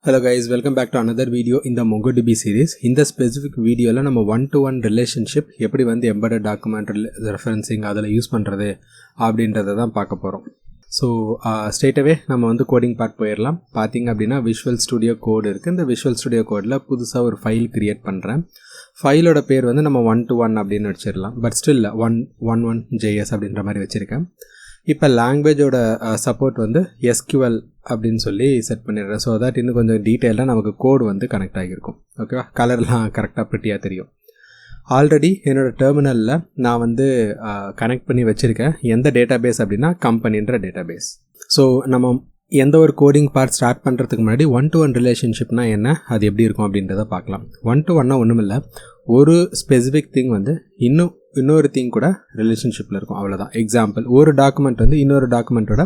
Hello guys, welcome back to another video in the MongoDB series. In the specific video la நம்ம one-to-one relationship எப்படி வந்து embedded document referencing அதில் use பண்ணுறது அப்படின்றத தான் பார்க்க போகிறோம். ஸோ ஸ்ட்ரெயிட் அவே நம்ம வந்து கோடிங் பார்ட் போயிடலாம். பார்த்திங்க அப்படின்னா விஷுவல் ஸ்டுடியோ கோடு இருக்குது. இந்த விஷுவல் ஸ்டுடியோ கோடில் புதுசாக ஒரு ஃபைல் க்ரியேட் பண்ணுறேன். ஃபைலோட பேர் வந்து நம்ம 1-to-1 அப்படின்னு வச்சிடலாம். பட் ஸ்டில் 1.1.js அப்படின்ற மாதிரி வச்சுருக்கேன். இப்போ லாங்குவேஜோட சப்போர்ட் வந்து SQL அப்படின்னு சொல்லி செட் பண்ணிடுறேன். ஸோ தட் இன்னும் கொஞ்சம் டீட்டெயிலாக நமக்கு கோடு வந்து கனெக்ட் ஆகியிருக்கும். ஓகேவா, கலர்லாம் கரெக்டாக ப்ரிட்டியாக தெரியும். ஆல்ரெடி என்னோடய டெர்மினலில் நான் வந்து கனெக்ட் பண்ணி வச்சுருக்கேன். எந்த டேட்டா பேஸ் அப்படின்னா கம்பெனின்ற டேட்டா பேஸ். ஸோ நம்ம எந்த ஒரு கோடிங் பார்ட் ஸ்டார்ட் பண்ணுறதுக்கு முன்னாடி 1-to-1 ரிலேஷன்ஷிப்னா என்ன, அது எப்படி இருக்கும் அப்படின்றத பார்க்கலாம். 1-to-1 ஒன்றும் இல்லை, ஒரு ஸ்பெசிஃபிக் திங் வந்து இன்னொரு திங் கூட ரிலேஷன்ஷிப்பில் இருக்கும், அவ்வளோதான். எக்ஸாம்பிள், ஒரு டாக்குமெண்ட் வந்து இன்னொரு டாக்குமெண்ட்டோட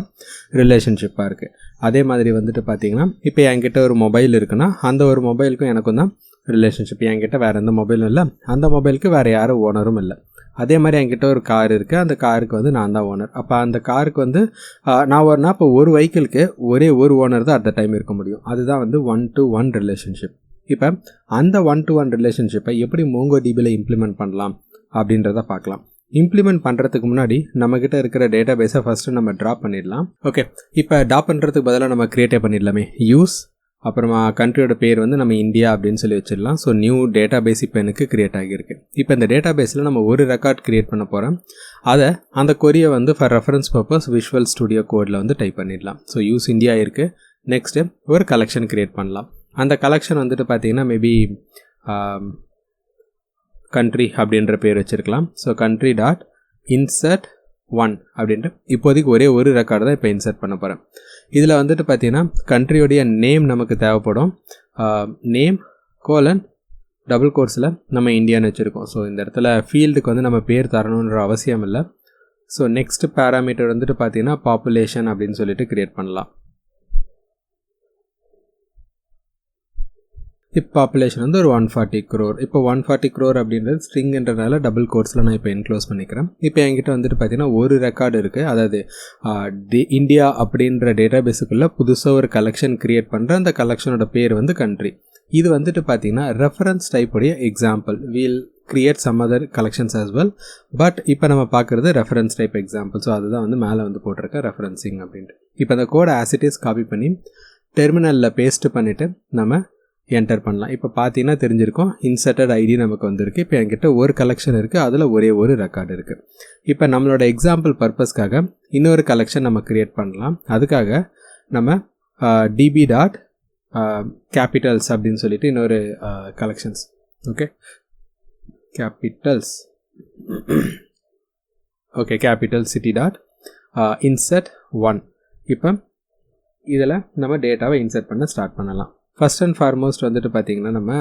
ரிலேஷன்ஷிப்பாக இருக்குது. அதே மாதிரி வந்துட்டு பார்த்திங்கன்னா, இப்போ என்கிட்ட ஒரு மொபைல் இருக்குன்னா அந்த ஒரு மொபைலுக்கும் எனக்கும் தான் ரிலேஷன்ஷிப். என்கிட்ட வேறு எந்த மொபைலும் இல்லை, அந்த மொபைலுக்கு வேறு யாரும் ஓனரும் இல்லை. அதே மாதிரி என்கிட்ட ஒரு கார் இருக்குது, அந்த காருக்கு வந்து நான் தான் ஓனர். அப்போ அந்த காருக்கு வந்து நான் ஓர்னா இப்போ ஒரு வெஹிக்கிளுக்கு ஒரே ஒரு ஓனர் தான் அட் த டைம் இருக்க முடியும். அதுதான் வந்து 1-to-1 ரிலேஷன்ஷிப். இப்போ அந்த 1-to-1 ரிலேஷன்ஷிப்பை எப்படி MongoDBயில் இம்ப்ளிமெண்ட் பண்ணலாம் அப்படின்றத பார்க்கலாம். இம்ப்ளிமெண்ட் பண்ணுறதுக்கு முன்னாடி நம்மக்கிட்ட இருக்கிற டேட்டா பேஸை ஃபஸ்ட்டு நம்ம ட்ராப் பண்ணிடலாம். ஓகே, இப்போ ட்ராப் பண்ணுறதுக்கு பதிலாக நம்ம க்ரியேட்டே பண்ணிடலாமே. யூஸ் அப்புறமா கண்ட்ரியோட பேர் வந்து நம்ம இந்தியா அப்படின்னு சொல்லி வச்சிடலாம். ஸோ நியூ டேட்டா பேஸ் இப்போ எனக்கு க்ரியேட் ஆகியிருக்கு. இப்போ இந்த டேட்டா பேஸில் நம்ம ஒரு ரெக்கார்ட் க்ரியேட் பண்ண போகிறோம். அதை அந்த கொரியை வந்து for reference purpose visual studio கோடில் வந்து டைப் பண்ணிடலாம். ஸோ யூஸ் இந்தியா இருக்குது. நெக்ஸ்ட்டு ஒரு கலெக்ஷன் க்ரியேட் பண்ணலாம். அந்த கலெக்ஷன் வந்துட்டு பார்த்திங்கன்னா மேபி கண்ட்ரி அப்படின்ற பேர் வச்சுருக்கலாம். ஸோ கண்ட்ரி டாட் இன்சர்ட் 1 அப்படின்ட்டு இப்போதைக்கு ஒரே ஒரு ரெக்கார்டு தான் இப்போ இன்சர்ட் பண்ண போகிறேன். இதில் வந்துட்டு பார்த்திங்கன்னா கண்ட்ரியோடைய நேம் நமக்கு தேவைப்படும். நேம் கோலன் டபுள் கோர்ஸில் நம்ம இந்தியான்னு வச்சுருக்கோம். ஸோ இந்த இடத்துல ஃபீல்டுக்கு வந்து நம்ம பேர் தரணுன்ற அவசியம் இல்லை. ஸோ நெக்ஸ்ட் பேராமீட்டர் வந்துட்டு பார்த்திங்கன்னா பாப்புலேஷன் அப்படின்னு சொல்லிட்டு க்ரியேட் பண்ணலாம். இப்போ பாப்புலேஷன் வந்து ஒரு 140 crore. இப்போ 140 crore அப்படின்றது ஸ்ட்ரிங்ன்றனால டபுள் கோட்ஸில் நான் இப்போ என்க்ளோஸ் பண்ணிக்கிறேன். இப்போ என்கிட்ட வந்துட்டு பார்த்திங்கன்னா ஒரு ரெக்கார்டு இருக்குது. அதாவது இந்தியா அப்படின்ற டேட்டா பேஸுக்குள்ளே புதுசாக ஒரு கலெக்ஷன் க்ரியேட் பண்ணுற அந்த கலெக்ஷனோட பேர் வந்து கண்ட்ரி. இது வந்துட்டு பார்த்திங்கன்னா ரெஃபரன்ஸ் டைப்புடைய example. We'll create some other collections as well. But இப்போ நம்ம பார்க்குறது ரெஃபரன்ஸ் டைப் எக்ஸாம்பிள். ஸோ அதுதான் வந்து மேலே வந்து போட்டிருக்கேன் ரெஃபரன்சிங் அப்படின்ட்டு. இப்போ அந்த கோடை ஆஸ் இட் இஸ் காப்பி பண்ணி டெர்மினலில் பேஸ்ட் பண்ணிவிட்டு நம்ம என்டர் பண்ணலாம். இப்போ பார்த்தீங்கன்னா தெரிஞ்சிருக்கும் இன்சர்ட்டட் ஐடி நமக்கு வந்திருக்கு. இப்போ என்கிட்ட ஒரு கலெக்ஷன் இருக்குது, அதில் ஒரே ஒரு ரெக்கார்டு இருக்குது. இப்போ நம்மளோட எக்ஸாம்பிள் பர்பஸ்க்காக இன்னொரு கலெக்ஷன் நம்ம க்ரியேட் பண்ணலாம். அதுக்காக நம்ம டிபி டாட் கேபிட்டல்ஸ் அப்படின்னு சொல்லிட்டு இன்னொரு collections. Okay, Capitals. Okay, capital city dot insert 1. இப்போ இதில் நம்ம டேட்டாவை இன்சர்ட் பண்ண ஸ்டார்ட் பண்ணலாம். ஃபஸ்ட் அண்ட் ஃபார்மோஸ்ட் வந்துட்டு பார்த்திங்கன்னா நம்ம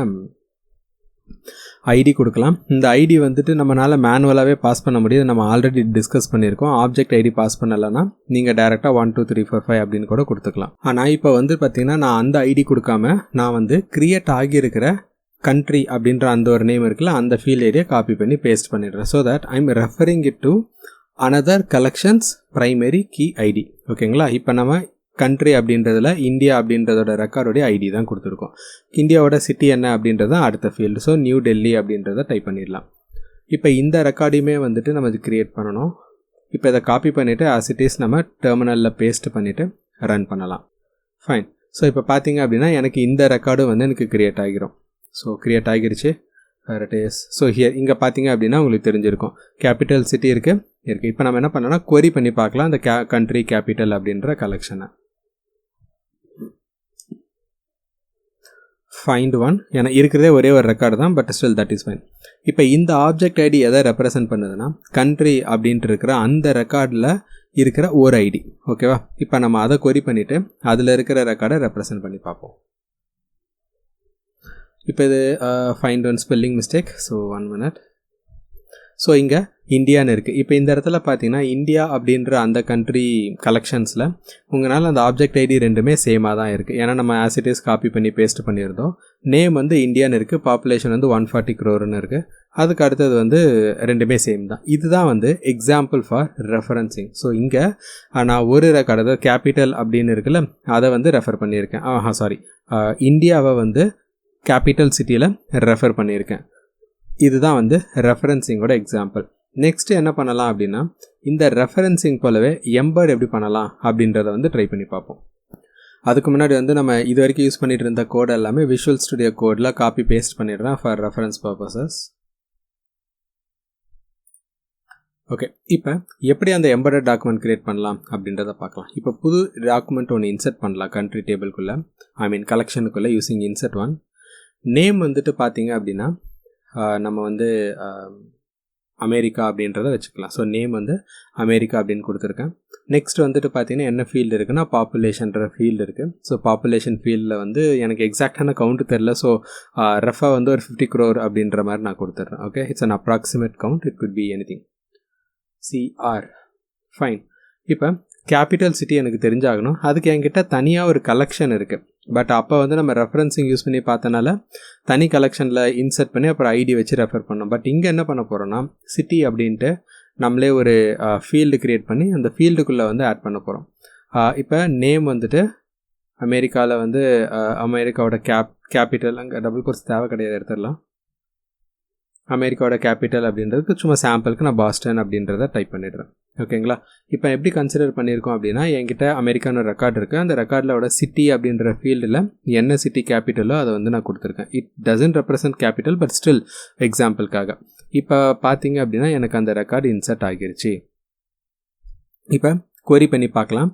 ஐடி கொடுக்கலாம். இந்த ஐடி வந்துட்டு நம்மளால் மேனுவலாகவே பாஸ் பண்ண முடியாது. நம்ம ஆல்ரெடி டிஸ்கஸ் பண்ணியிருக்கோம். ஆப்ஜெக்ட் ஐடி பாஸ் பண்ணலைன்னா நீங்கள் டேரெக்டாக 1 2 3 4 5 அப்படின்னு கூட கொடுத்துக்கலாம். ஆனால் இப்போ வந்து பார்த்திங்கன்னா நான் அந்த ஐடி கொடுக்காம நான் வந்து க்ரியேட் ஆகியிருக்கிற கண்ட்ரி அப்படின்ற அந்த ஒரு நேம் இருக்குல்ல, அந்த ஃபீல்ட் ஐடியை காப்பி பண்ணி பேஸ்ட் பண்ணிடுறேன். So that I am referring it to another collections primary key ID. ஓகேங்களா, இப்போ நம்ம கண்ட்ரி அப்படின்றதில் இந்தியா அப்படின்றதோட ரெக்கார்டோடைய ஐடி தான் கொடுத்துருக்கோம். இந்தியாவோட சிட்டி என்ன அப்படின்றது அடுத்த ஃபீல்டு. ஸோ நியூ டெல்லி அப்படின்றத டைப் பண்ணிடலாம். இப்போ இந்த ரெக்கார்டையுமே வந்துட்டு நம்ம இது க்ரியேட் பண்ணணும். இப்போ இதை காப்பி பண்ணிவிட்டு ஆஸ் இட் இஸ் நம்ம டெர்மினலில் பேஸ்ட் பண்ணிவிட்டு ரன் பண்ணலாம். ஃபைன். ஸோ இப்போ பார்த்தீங்க அப்படின்னா எனக்கு இந்த ரெக்கார்டும் வந்து எனக்கு க்ரியேட் ஆகிரும். ஸோ க்ரியேட் ஆகிருச்சு. ஸோ ஹியர் இங்கே பார்த்தீங்க அப்படின்னா உங்களுக்கு தெரிஞ்சிருக்கும் கேபிட்டல் சிட்டி இருக்குது. இப்போ நம்ம என்ன பண்ணோன்னா கொரி பண்ணி பார்க்கலாம் அந்த கண்ட்ரி கேபிட்டல் அப்படின்ற கலெக்ஷனை. ஃபைண்ட் 1 ஏன்னா இருக்கிறதே ஒரே ஒரு ரெக்கார்டு தான், but still that is fine. இப்போ இந்த ஆப்ஜெக்ட் ஐடி எதை ரெப்ரசன்ட் பண்ணுதுன்னா கண்ட்ரி அப்படின்ட்டு இருக்கிற அந்த ரெக்கார்டில் இருக்கிற ஒரு ஐடி. ஓகேவா, இப்போ நம்ம அதை கொரி பண்ணிவிட்டு அதில் இருக்கிற ரெக்கார்டை ரெப்ரசன்ட் பண்ணி பார்ப்போம். இப்போ இது find 1 spelling mistake. So 1 minute. So இங்கே இந்தியான்னு இருக்குது. இப்போ இந்த இடத்துல பார்த்தீங்கன்னா இந்தியா அப்படின்ற அந்த கண்ட்ரி கலெக்ஷன்ஸில் உங்களால் அந்த ஆப்ஜெக்ட் ஐடி ரெண்டுமே சேமாக தான் இருக்குது. ஏன்னா நம்ம ஆஸ் இட் இஸ் காப்பி பண்ணி பேஸ்ட் பண்ணியிருந்தோம். நேம் வந்து இந்தியான்னு இருக்குது, பாப்புலேஷன் வந்து 140 crore இருக்குது. அதுக்கு அடுத்தது வந்து ரெண்டுமே சேம் தான். இதுதான் வந்து எக்ஸாம்பிள் ஃபார் ரெஃபரன்சிங். ஸோ இங்கே நான் ஒரு ரெக்கார்டு, அதாவது கேபிட்டல் அப்படின்னு இருக்குல்ல, அதை வந்து ரெஃபர் பண்ணியிருக்கேன். இந்தியாவை வந்து கேபிட்டல் சிட்டியில் ரெஃபர் பண்ணியிருக்கேன். இதுதான் வந்து ரெஃபரன்சிங்கோட எக்ஸாம்பிள். நெக்ஸ்ட்டு என்ன பண்ணலாம் அப்படின்னா, இந்த ரெஃபரன்சிங் போலவே எம்பர்ட் எப்படி பண்ணலாம் அப்படின்றத வந்து ட்ரை பண்ணி பார்ப்போம். அதுக்கு முன்னாடி வந்து நம்ம இது வரைக்கும் யூஸ் பண்ணிட்டு இருந்த கோட் எல்லாமே விஷுவல் ஸ்டுடியோ கோடில் காப்பி பேஸ்ட் பண்ணிடுறேன் ஃபார் ரெஃபரன்ஸ் பர்பஸஸ். ஓகே, இப்போ எப்படி அந்த எம்பர்டட் டாக்குமெண்ட் க்ரியேட் பண்ணலாம் அப்படின்றத பார்க்கலாம். இப்போ புது டாக்குமெண்ட் ஒன்று இன்சர்ட் பண்ணலாம் கண்ட்ரி டேபிள்குள்ளே, கலெக்ஷனுக்குள்ளே யூஸிங் இன்சர்ட் ஒன். நேம் வந்துட்டு பார்த்தீங்க அப்படின்னா நம்ம வந்து அமெரிக்கா அப்படின்றத வச்சுக்கலாம். ஸோ நேம் வந்து அமெரிக்கா அப்படின்னு கொடுத்துருக்கேன். நெக்ஸ்ட் வந்துட்டு பார்த்தீங்கன்னா என்ன ஃபீல்டு இருக்குன்னா பாப்புலேஷன்ற ஃபீல்டு இருக்குது. ஸோ பாப்புலேஷன் ஃபீல்டில் வந்து எனக்கு எக்ஸாக்டான கவுண்ட்டு தெரில. ஸோ ரஃபா வந்து ஒரு 50 crore அப்படின்ற மாதிரி நான் கொடுத்துட்றேன். Okay, it's an approximate count, it could be anything. CR fine. இப்போ கேபிட்டல் சிட்டி எனக்கு தெரிஞ்சாகணும். அதுக்கு என்கிட்ட தனியாக ஒரு கலெக்ஷன் இருக்குது. பட் அப்போ வந்து நம்ம ரெஃபரன்சிங் யூஸ் பண்ணி பார்த்தனால தனி கலெக்ஷனில் இன்சர்ட் பண்ணி அப்புறம் ஐடி வச்சு ரெஃபர் பண்ணோம். பட் இங்கே என்ன பண்ண போகிறோன்னா சிட்டி அப்படின்ட்டு நம்மளே ஒரு ஃபீல்டு க்ரியேட் பண்ணி அந்த ஃபீல்டுக்குள்ளே வந்து ஆட் பண்ண போகிறோம். இப்போ நேம் வந்துட்டு அமெரிக்காவில் வந்து அமெரிக்காவோட கேபிட்டல், அங்கே டபுள் கோர்ஸ் தேவை கிடையாது, எடுத்துடலாம். அமெரிக்காவோட கேபிட்டல் அப்படின்றதுக்கு சும்மா சாம்பிளுக்கு நான் பாஸ்டன் அப்படின்றத டைப் பண்ணிடுறேன். ஓகேங்களா? இப்போ எப்படி கன்சிடர் பண்ணியிருக்கோம் அப்படின்னா, என்கிட்ட அமெரிக்கான ரெக்கார்டு இருக்குது. அந்த ரெக்கார்டில் சிட்டி அப்படின்ற ஃபீல்டில் என்ன சிட்டி கேபிட்டலோ அதை வந்து நான் கொடுத்துருக்கேன். It doesn't represent capital, but still எக்ஸாம்பிளுக்காக. இப்போ பார்த்தீங்க அப்படின்னா எனக்கு அந்த ரெக்கார்டு இன்சர்ட் ஆகிருச்சு. இப்போ கொரி பண்ணி பார்க்கலாம்.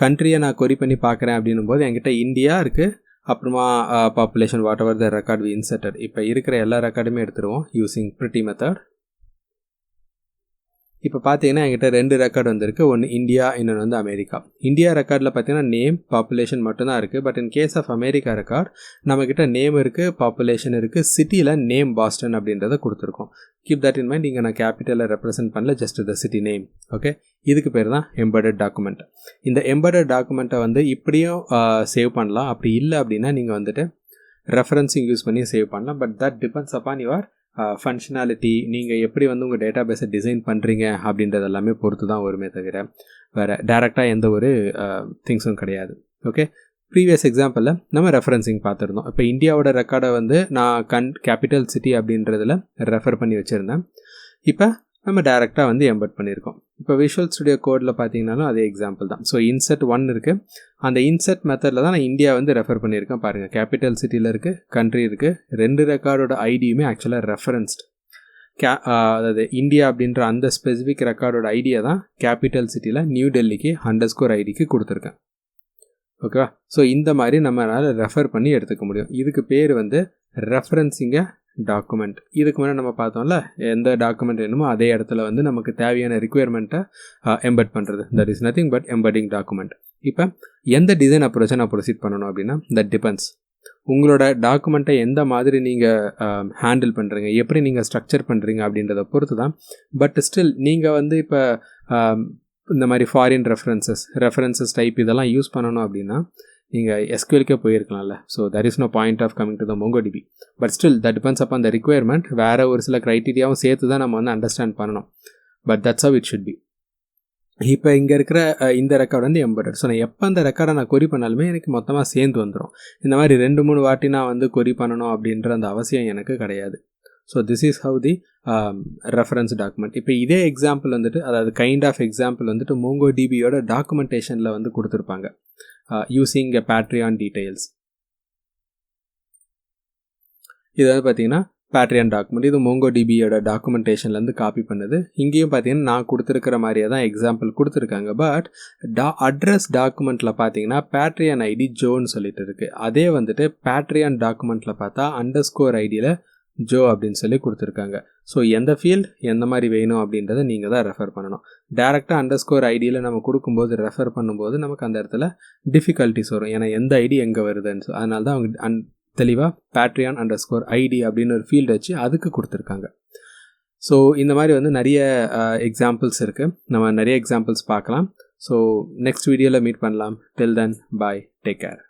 கண்ட்ரியை நான் கொரி பண்ணி பார்க்குறேன் அப்படின்னும் போது என்கிட்ட இந்தியா இருக்குது, அப்புறமா population whatever the record we inserted. இப்போ இருக்கிற எல்லா ரெக்கார்டுமே எடுத்துருவோம் யூஸிங் பிரிட்டி மெத்தட். இப்போ பார்த்தீங்கன்னா என்கிட்ட 2 ரெக்கார்டு வந்திருக்கு. ஒன்று இந்தியா, இன்னொன்று வந்து அமெரிக்கா. இந்தியா ரெக்கார்டில் பார்த்தீங்கன்னா நேம், பாப்புலேஷன் மட்டும்தான் இருக்குது. But in case of America record நம்மக்கிட்ட நேம் இருக்குது, பாப்புலேஷன் இருக்குது, சிட்டியில் நேம் பாஸ்டன் அப்படின்றத கொடுத்துருக்கோம். Keep that in mind. இங்கே நான் கேபிட்டலை ரெப்ரசென்ட் பண்ணல, just the city name. Okay, இதுக்கு பேர் தான் எம்பர்டட் டாக்குமெண்ட். இந்த எம்பர்டட் டாக்குமெண்ட்டை வந்து இப்படியும் சேவ் பண்ணலாம். அப்படி இல்லை அப்படின்னா நீங்கள் வந்துட்டு ரெஃபரன்சிங் யூஸ் பண்ணி சேவ் பண்ணலாம். But that depends upon your functionality. நீங்கள் எப்படி வந்து உங்கள் டேட்டா பேஸை டிசைன் பண்ணுறீங்க அப்படின்றது எல்லாமே பொறுத்து தான் வருமே தவிர வேறு டேரெக்டாக எந்த ஒரு திங்ஸும் கிடையாது. ஓகே, ப்ரீவியஸ் எக்ஸாம்பிளில் நம்ம ரெஃபரன்சிங் பார்த்துருந்தோம். இப்போ இந்தியாவோட ரெக்கார்டை வந்து நான் கேபிட்டல் சிட்டி அப்படின்றதில் ரெஃபர் பண்ணி வச்சுருந்தேன். இப்போ நம்ம டேரெக்டாக வந்து எம்பர்ட் பண்ணியிருக்கோம். இப்போ விஷுவல் ஸ்டுடியோ கோடில் பார்த்தீங்கன்னாலும் அதே எக்ஸாம்பிள் தான். ஸோ இன்சர்ட் 1 இருக்குது. அந்த இன்சர்ட் மெத்தடில் தான் நான் இந்தியா வந்து ரெஃபர் பண்ணியிருக்கேன். பாருங்கள், கேபிட்டல் சிட்டியில் இருக்குது, கண்ட்ரி இருக்குது, 2 ரெக்கார்டோட ஐடியுமே ஆக்சுவலாக ரெஃபரன்ஸ்டு. அதாவது இந்தியா அப்படின்ற அந்த ஸ்பெசிஃபிக் ரெக்கார்டோட ஐடியா தான் கேபிட்டல் சிட்டியில் நியூ டெல்லிக்கு _IDக்கு கொடுத்துருக்கேன். ஓகேவா? ஸோ இந்த மாதிரி நம்மளால் ரெஃபர் பண்ணி எடுத்துக்க முடியும். இதுக்கு பேர் வந்து ரெஃபரன்சிங்க டாக்குமெண்ட். இதுக்கு முன்னாடி நம்ம பார்த்தோம்ல, எந்த டாக்குமெண்ட் வேணுமோ அதே இடத்துல வந்து நமக்கு தேவையான ரிக்குயர்மெண்ட்டை எம்பெட் பண்ணுறது. That is nothing but embedding document. இப்போ எந்த டிசைன் அப்ரோச்சை நான் ப்ரொசீட் பண்ணணும் அப்படின்னா, தட் டிபெண்ட்ஸ். உங்களோட டாக்குமெண்ட்டை எந்த மாதிரி நீங்கள் ஹேண்டில் பண்ணுறீங்க, எப்படி நீங்கள் ஸ்ட்ரக்சர் பண்ணுறீங்க அப்படின்றத பொறுத்து தான். பட் ஸ்டில் நீங்கள் வந்து இப்போ இந்த மாதிரி ஃபாரின் ரெஃபரன்சஸ் டைப் இதெல்லாம் யூஸ் பண்ணணும் அப்படின்னா நீங்கள் எஸ்கியூஎல்கே போயிருக்கலாம்ல. So that is no point of coming to the MongoDB. But still that depends upon the requirement. வேறு ஒரு சில க்ரைட்டீரியாவும் சேர்த்து தான் நம்ம வந்து அண்டர்ஸ்டாண்ட் பண்ணணும். But that's how it should be. இப்போ இங்கே இருக்கிற இந்த ரெக்கார்டு வந்து எம்பர்டட். ஸோ நான் எப்போ அந்த ரெக்கார்டை நான் கொரி பண்ணாலுமே எனக்கு மொத்தமாக சேர்ந்து வந்துடும். இந்த மாதிரி 2-3 வாட்டி நான் வந்து கொரி பண்ணணும் அப்படின்ற அந்த அவசியம் எனக்கு கிடையாது. So this is how the reference document. இப்போ இதே எக்ஸாம்பிள் வந்துட்டு, அதாவது கைண்ட் ஆஃப் எக்ஸாம்பிள் வந்துட்டு MongoDBயோட டாக்குமெண்டேஷனில் வந்து கொடுத்துருப்பாங்க. using a Patreon details. இது வந்து பார்த்தீங்கன்னா Patreon டாக்குமெண்ட். இது MongoDBயோட டாக்குமெண்டேஷன்லேருந்து காப்பி பண்ணது. இங்கேயும் பார்த்தீங்கன்னா நான் கொடுத்துருக்கிற மாதிரியே தான் எக்ஸாம்பிள் கொடுத்துருக்காங்க. பட் அட்ரஸ் டாக்குமெண்ட்டில் பார்த்தீங்கன்னா Patreon ID ஜோன்னு சொல்லிட்டு இருக்குது. அதே வந்துட்டு Patreon டாக்குமெண்ட்டில் பார்த்தா _IDயில் ஜோ அப்படின்னு சொல்லி கொடுத்துருக்காங்க. ஸோ எந்த ஃபீல்ட் எந்த மாதிரி வேணும் அப்படின்றத நீங்கள் தான் ரெஃபர் பண்ணணும். டேரெக்டாக _IDயில் நம்ம கொடுக்கும்போது ரெஃபர் பண்ணும்போது நமக்கு அந்த இடத்துல டிஃபிகல்ட்டிஸ் வரும். ஏன்னா எந்த ஐடி எங்கே வருதுன்னு. அதனால தான் அவங்க தெளிவாக Patreon _ID அப்படின்னு ஒரு ஃபீல்டு வச்சு அதுக்கு கொடுத்துருக்காங்க. ஸோ இந்த மாதிரி வந்து நிறைய எக்ஸாம்பிள்ஸ் இருக்குது, நம்ம நிறைய எக்ஸாம்பிள்ஸ் பார்க்கலாம். ஸோ நெக்ஸ்ட் வீடியோவில் மீட் பண்ணலாம். டில் தென் பாய், டேக் கேர்.